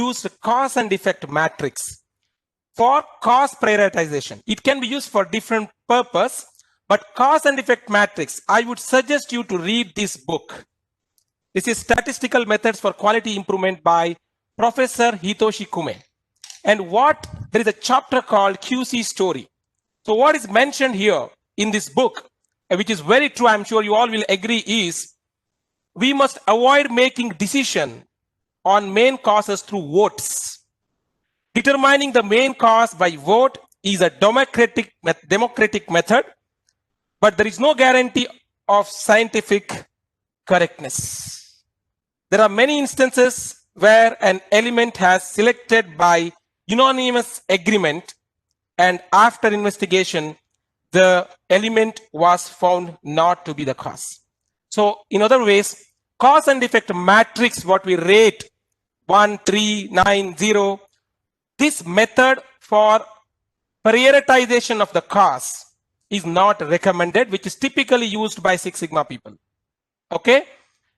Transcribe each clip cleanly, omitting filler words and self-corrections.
used cause and effect matrix for cost prioritization. It can be used for different purpose, but cause and effect matrix, I would suggest you to read this book. This is Statistical Methods for Quality Improvement by Professor Hitoshi Kume. And there is a chapter called QC Story. So what is mentioned here in this book, which is very true, I'm sure you all will agree, is we must avoid making decision on main causes through votes. Determining the main cause by vote is a democratic method, but there is no guarantee of scientific correctness. There are many instances where an element has selected by unanimous agreement, and after investigation, the element was found not to be the cause. So in other ways, cause and effect matrix, what we rate 1, 3, 9, 0, this method for prioritization of the cause is not recommended, which is typically used by Six Sigma people. Okay?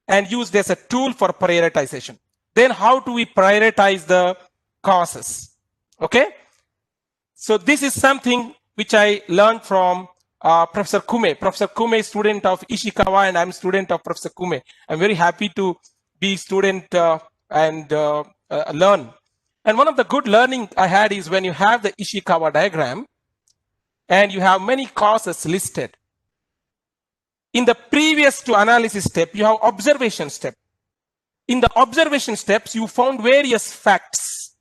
And used as a tool for prioritization. Then how do we prioritize the causes? Okay? So this is something which I learned from Professor Kume. Professor Kume is student of Ishikawa, and I'm student of Professor Kume. I'm very happy to be student and learn. And one of the good learning I had is when you have the Ishikawa diagram and you have many causes listed. In the previous to analysis step, you have observation step. In the observation steps, you found various facts.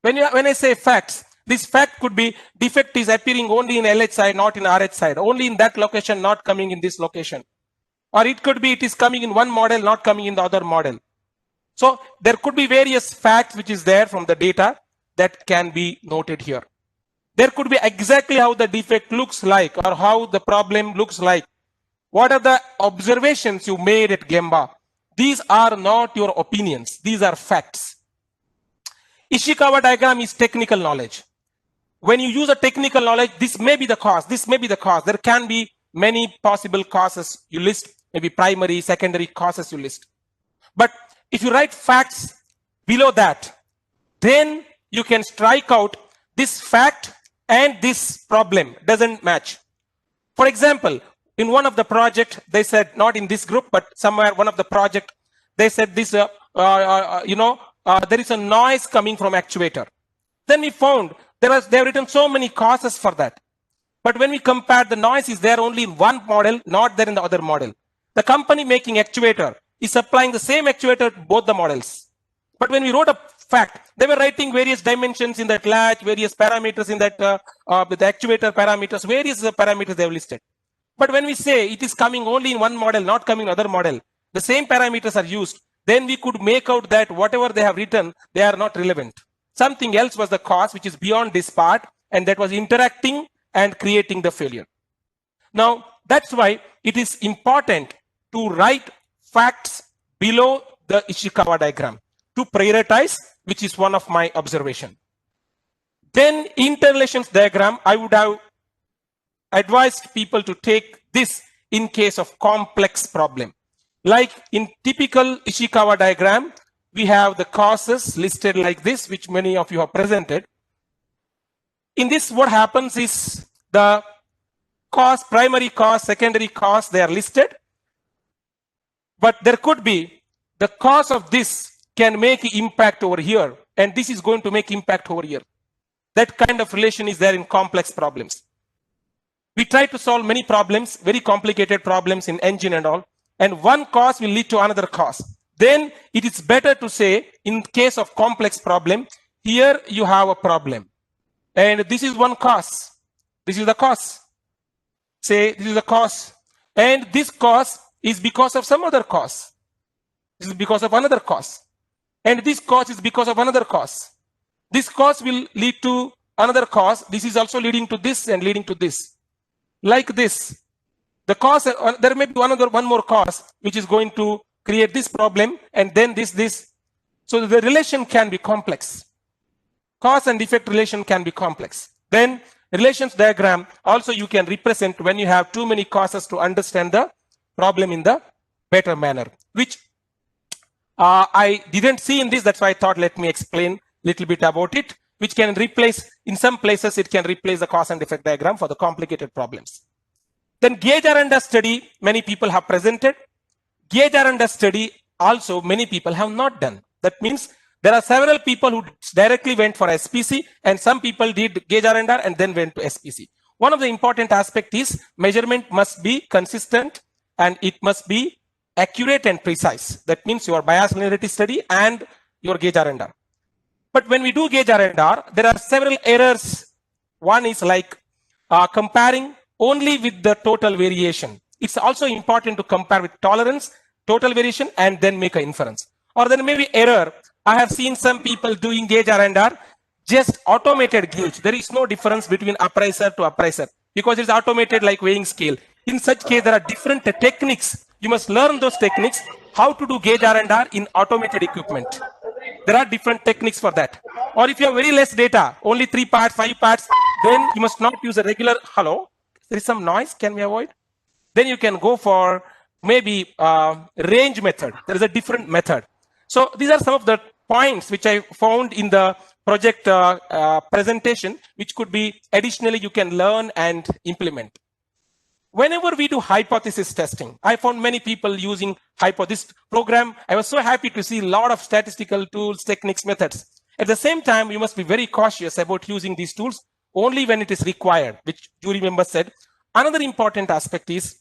When I say facts, this fact could be defect is appearing only in LH side, not in RH side, only in that location, not coming in this location. Or it could be it is coming in one model, not coming in the other model. So there could be various facts which is there from the data that can be noted here. There could be exactly how the defect looks like or how the problem looks like. What are the observations you made at Gemba? These are not your opinions. These are facts. Ishikawa diagram is technical knowledge. When you use a technical knowledge, this may be the cause. This may be the cause. There can be many possible causes you list, maybe primary, secondary causes you list. But if you write facts below that, then you can strike out this fact and this problem doesn't match. For example, in one of the project, they said, not in this group, but somewhere one of the project, they said this, there is a noise coming from actuator. Then we found they have written so many causes for that. But when we compare, the noise is there only in one model, not there in the other model. The company making actuator is applying the same actuator to both the models. But when we wrote a fact, they were writing various dimensions in that latch, various parameters in that the actuator parameters, various parameters they have listed. But when we say it is coming only in one model, not coming in other model, the same parameters are used, then we could make out that whatever they have written, they are not relevant. Something else was the cause, which is beyond this part, and that was interacting and creating the failure. Now, that's why it is important to write facts below the Ishikawa diagram to prioritize, which is one of my observation. Then interrelations diagram, I would have advised people to take this in case of complex problem. Like in typical Ishikawa diagram, we have the causes listed like this, which many of you have presented. In this, what happens is the cause, primary cause, secondary cause, they are listed. But there could be the cause of this can make impact over here, and this is going to make impact over here. That kind of relation is there in complex problems. We try to solve many problems, very complicated problems in engine and all, and one cause will lead to another cause. Then it is better to say, in case of complex problem, here you have a problem. And this is one cause. This is the cause. Say this is the cause. And this cause is because of some other cause. This is because of another cause. And this cause is because of another cause. This cause will lead to another cause. This is also leading to this and leading to this. Like this. The cause, there may be one more cause which is going to create this problem, and then this. So the relation can be complex. Cause and effect relation can be complex. Then relations diagram also you can represent when you have too many causes to understand the problem in the better manner, which I didn't see in this, that's why I thought let me explain a little bit about it, which can replace, in some places, it can replace the cause and effect diagram for the complicated problems. Then gauge aranda study, many people have presented. Gauge aranda study also many people have not done. That means there are several people who directly went for SPC and some people did gauge aranda and then went to SPC. One of the important aspect is measurement must be consistent and it must be accurate and precise. That means your bias linearity study and your gauge aranda. But when we do gauge aranda, there are several errors. One is like comparing only with the total variation. It's also important to compare with tolerance, total variation, and then make an inference. Or there may be error. I have seen some people doing gauge R&R, just automated gauge. There is no difference between appraiser to appraiser because it's automated like weighing scale. In such case, there are different techniques. You must learn those techniques, how to do gauge R&R in automated equipment. There are different techniques for that. Or if you have very less data, only 3 parts, 5 parts, then you must not use a regular, hello, there is some noise, can we avoid? Then you can go for maybe range method. There is a different method. So these are some of the points which I found in the project presentation, which could be additionally you can learn and implement. Whenever we do hypothesis testing, I found many people using hypothesis program. I was so happy to see a lot of statistical tools, techniques, methods. At the same time, you must be very cautious about using these tools only when it is required, which jury members said. Another important aspect is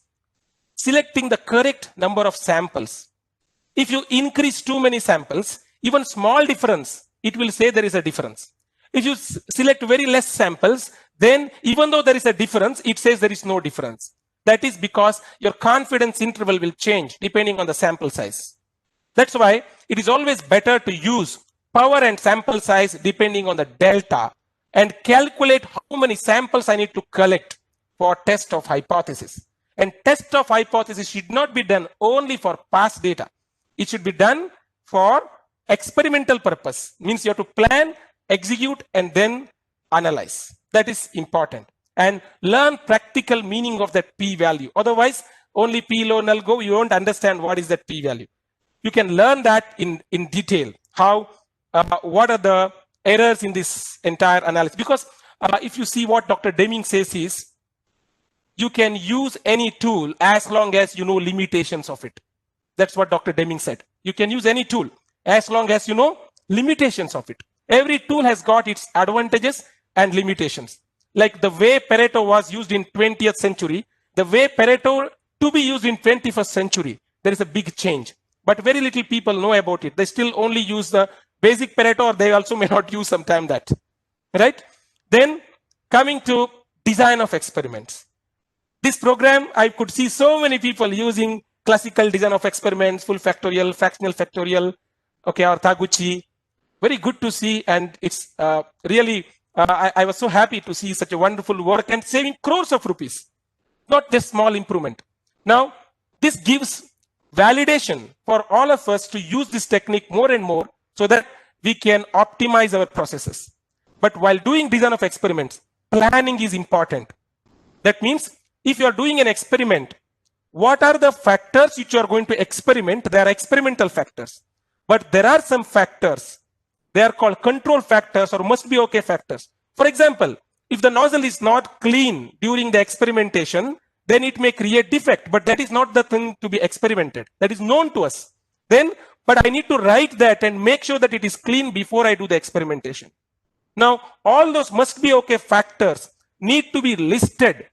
selecting the correct number of samples. If you increase too many samples, even small difference, it will say there is a difference. If you select very less samples, then even though there is a difference, it says there is no difference. That is because your confidence interval will change depending on the sample size. That's why it is always better to use power and sample size depending on the delta and calculate how many samples I need to collect for test of hypothesis. And test of hypothesis should not be done only for past data. It should be done for experimental purpose. Means you have to plan, execute, and then analyze. That is important. And learn practical meaning of that p-value. Otherwise, only p low null go, you won't understand what is that p-value. You can learn that in detail. How, what are the errors in this entire analysis? Because if you see what Dr. Deming says is, you can use any tool as long as you know limitations of it. That's what Dr. Deming said. You can use any tool as long as you know limitations of it. Every tool has got its advantages and limitations. Like the way Pareto was used in 20th century, the way Pareto to be used in 21st century, there is a big change. But very little people know about it. They still only use the basic Pareto, or they also may not use sometime that. Right? Then coming to design of experiments. This program, I could see so many people using classical design of experiments, full factorial, fractional factorial, okay, or Taguchi. Very good to see, and it's really, I was so happy to see such a wonderful work and saving crores of rupees, not just small improvement. Now, this gives validation for all of us to use this technique more and more so that we can optimize our processes. But while doing design of experiments, planning is important. That means if you are doing an experiment, what are the factors which you are going to experiment? They are experimental factors. But there are some factors. They are called control factors or must be okay factors. For example, if the nozzle is not clean during the experimentation, then it may create defect. But that is not the thing to be experimented. That is known to us. Then, but I need to write that and make sure that it is clean before I do the experimentation. Now, all those must be okay factors need to be listed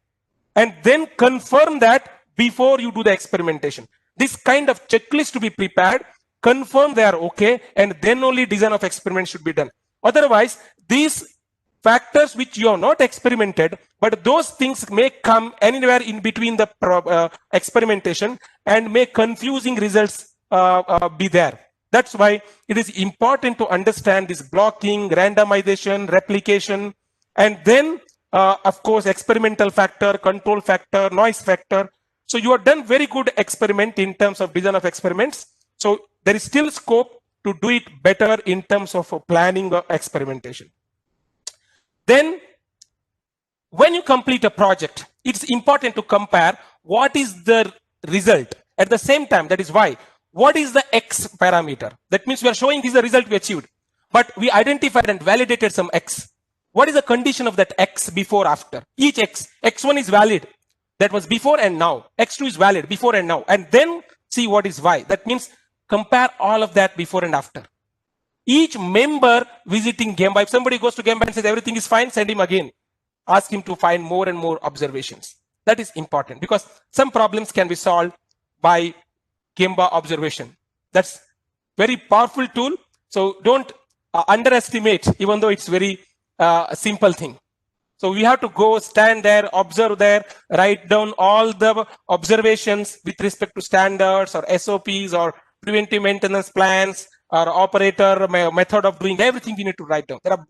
and then confirm that before you do the experimentation. This kind of checklist to be prepared, confirm they are okay, and then only design of experiment should be done. Otherwise, these factors which you have not experimented, but those things may come anywhere in between the experimentation and may confusing results be there. That's why it is important to understand this blocking, randomization, replication, and then of course, experimental factor, control factor, noise factor. So you have done very good experiment in terms of design of experiments. So there is still scope to do it better in terms of planning or experimentation. Then when you complete a project, it's important to compare what is the result. At the same time, that is why, what is the X parameter? That means we are showing this is the result we achieved, but we identified and validated some X. What is the condition of that X before, after? Each X, X1 is valid. That was before and now. X2 is valid before and now. And then see what is Y. That means compare all of that before and after. Each member visiting Gemba, if somebody goes to Gemba and says everything is fine, send him again. Ask him to find more and more observations. That is important because some problems can be solved by Gemba observation. That's very powerful tool. So don't underestimate, even though it's very simple thing. So we have to go, stand there, observe there, write down all the observations with respect to standards or SOPs or preventive maintenance plans or operator method of doing everything we need to write down. There are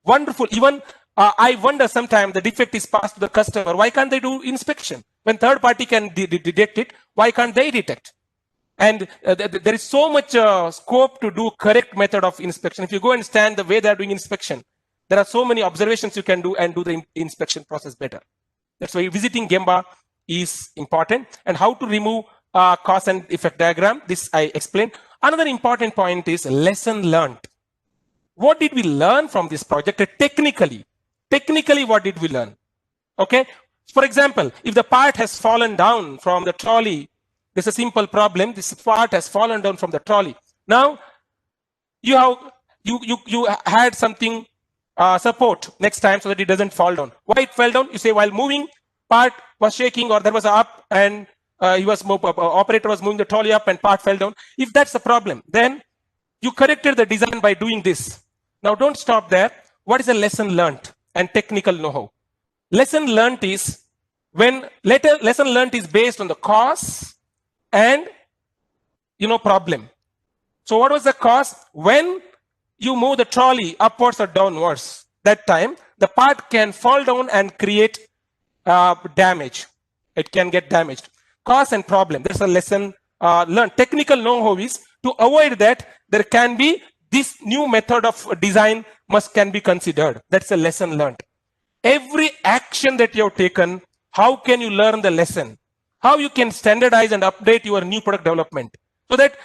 wonderful, even I wonder sometimes the defect is passed to the customer. Why can't they do inspection? When third party can detect it, why can't they detect? And there is so much scope to do correct method of inspection. If you go and stand the way they are doing inspection, there are so many observations you can do and do the inspection process better. That's why visiting Gemba is important. And how to remove cause and effect diagram, this I explained. Another important point is lesson learned. What did we learn from this project technically? Technically, what did we learn? Okay. For example, if the part has fallen down from the trolley, there's a simple problem. This part has fallen down from the trolley. Now, you had something support next time so that it doesn't fall down. Why it fell down? You say while moving, part was shaking or there was up and operator was moving the trolley up and part fell down. If that's the problem, then you corrected the design by doing this. Now don't stop there. What is a lesson learned and technical know-how? Lesson learned is when lesson learned is based on the cause and problem. So what was the cause? When you move the trolley upwards or downwards, that time the part can fall down and create damage. It can get damaged. Cause and problem. There's a lesson learned. Technical know-how is to avoid that there can be this new method of design can be considered. That's a lesson learned. Every action that you have taken, how can you learn the lesson? How you can standardize and update your new product development so that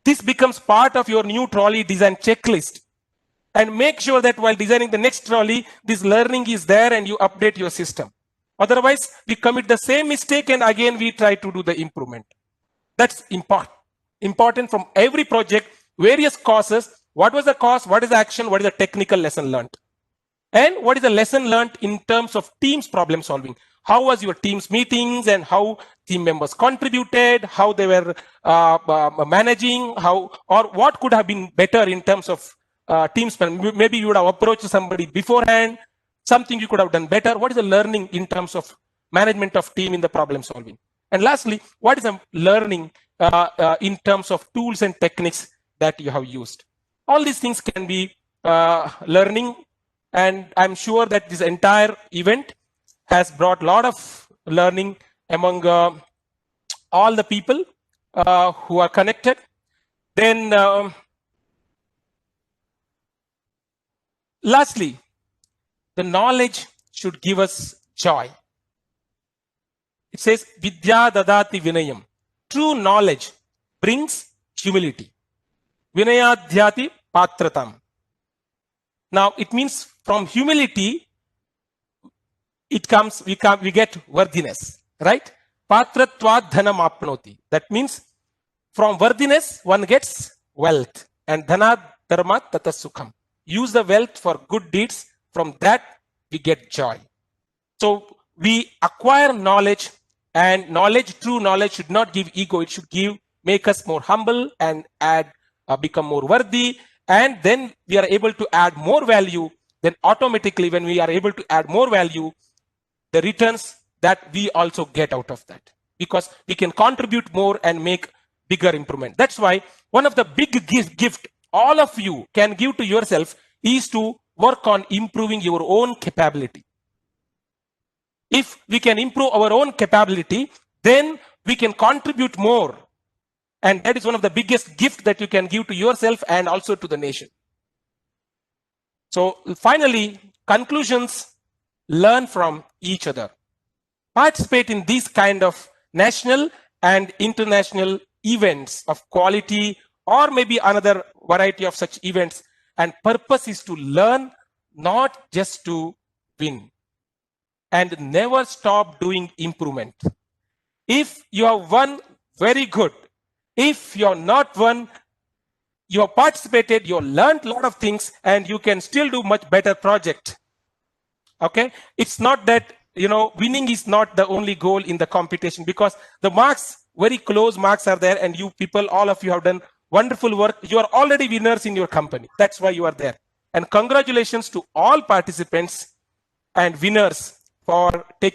this becomes part of your new trolley design checklist. And make sure that while designing the next trolley, this learning is there and you update your system. Otherwise, we commit the same mistake and again we try to do the improvement. That's important from every project, various causes. What was the cause? What is the action? What is the technical lesson learned? And what is the lesson learned in terms of teams problem solving? How was your team's meetings and how team members contributed, how they were managing, or what could have been better in terms of teams? Maybe you would have approached somebody beforehand, something you could have done better. What is the learning in terms of management of team in the problem solving? And lastly, what is the learning in terms of tools and techniques that you have used? All these things can be learning, and I'm sure that this entire event has brought a lot of learning among all the people who are connected. Then lastly, the knowledge should give us joy. It says, Vidya dadati vinayam. True knowledge brings humility. Vinayadhyati patratam. Now, it means from humility, we get worthiness, right? Patratvad dhanam apnoti. That means from worthiness, one gets wealth. And dhana dharma tata sukham. Use the wealth for good deeds. From that, we get joy. So we acquire knowledge, and true knowledge should not give ego. It should make us more humble and become more worthy. And then we are able to add more value. Then automatically, when we are able to add more value, the returns that we also get out of that, because we can contribute more and make bigger improvement. That's why one of the big gift all of you can give to yourself is to work on improving your own capability. If we can improve our own capability, then we can contribute more. And that is one of the biggest gifts that you can give to yourself and also to the nation. So finally, conclusions: learn from each other. Participate in these kind of national and international events of quality or maybe another variety of such events. And purpose is to learn, not just to win. And never stop doing improvement. If you have won, very good. If you're not won, you have participated, you have learned a lot of things, and you can still do much better project. Okay, it's not that winning is not the only goal in the competition, because the marks, very close marks are there, and you people, all of you have done wonderful work. You are already winners in your company. That's why you are there. And congratulations to all participants and winners for taking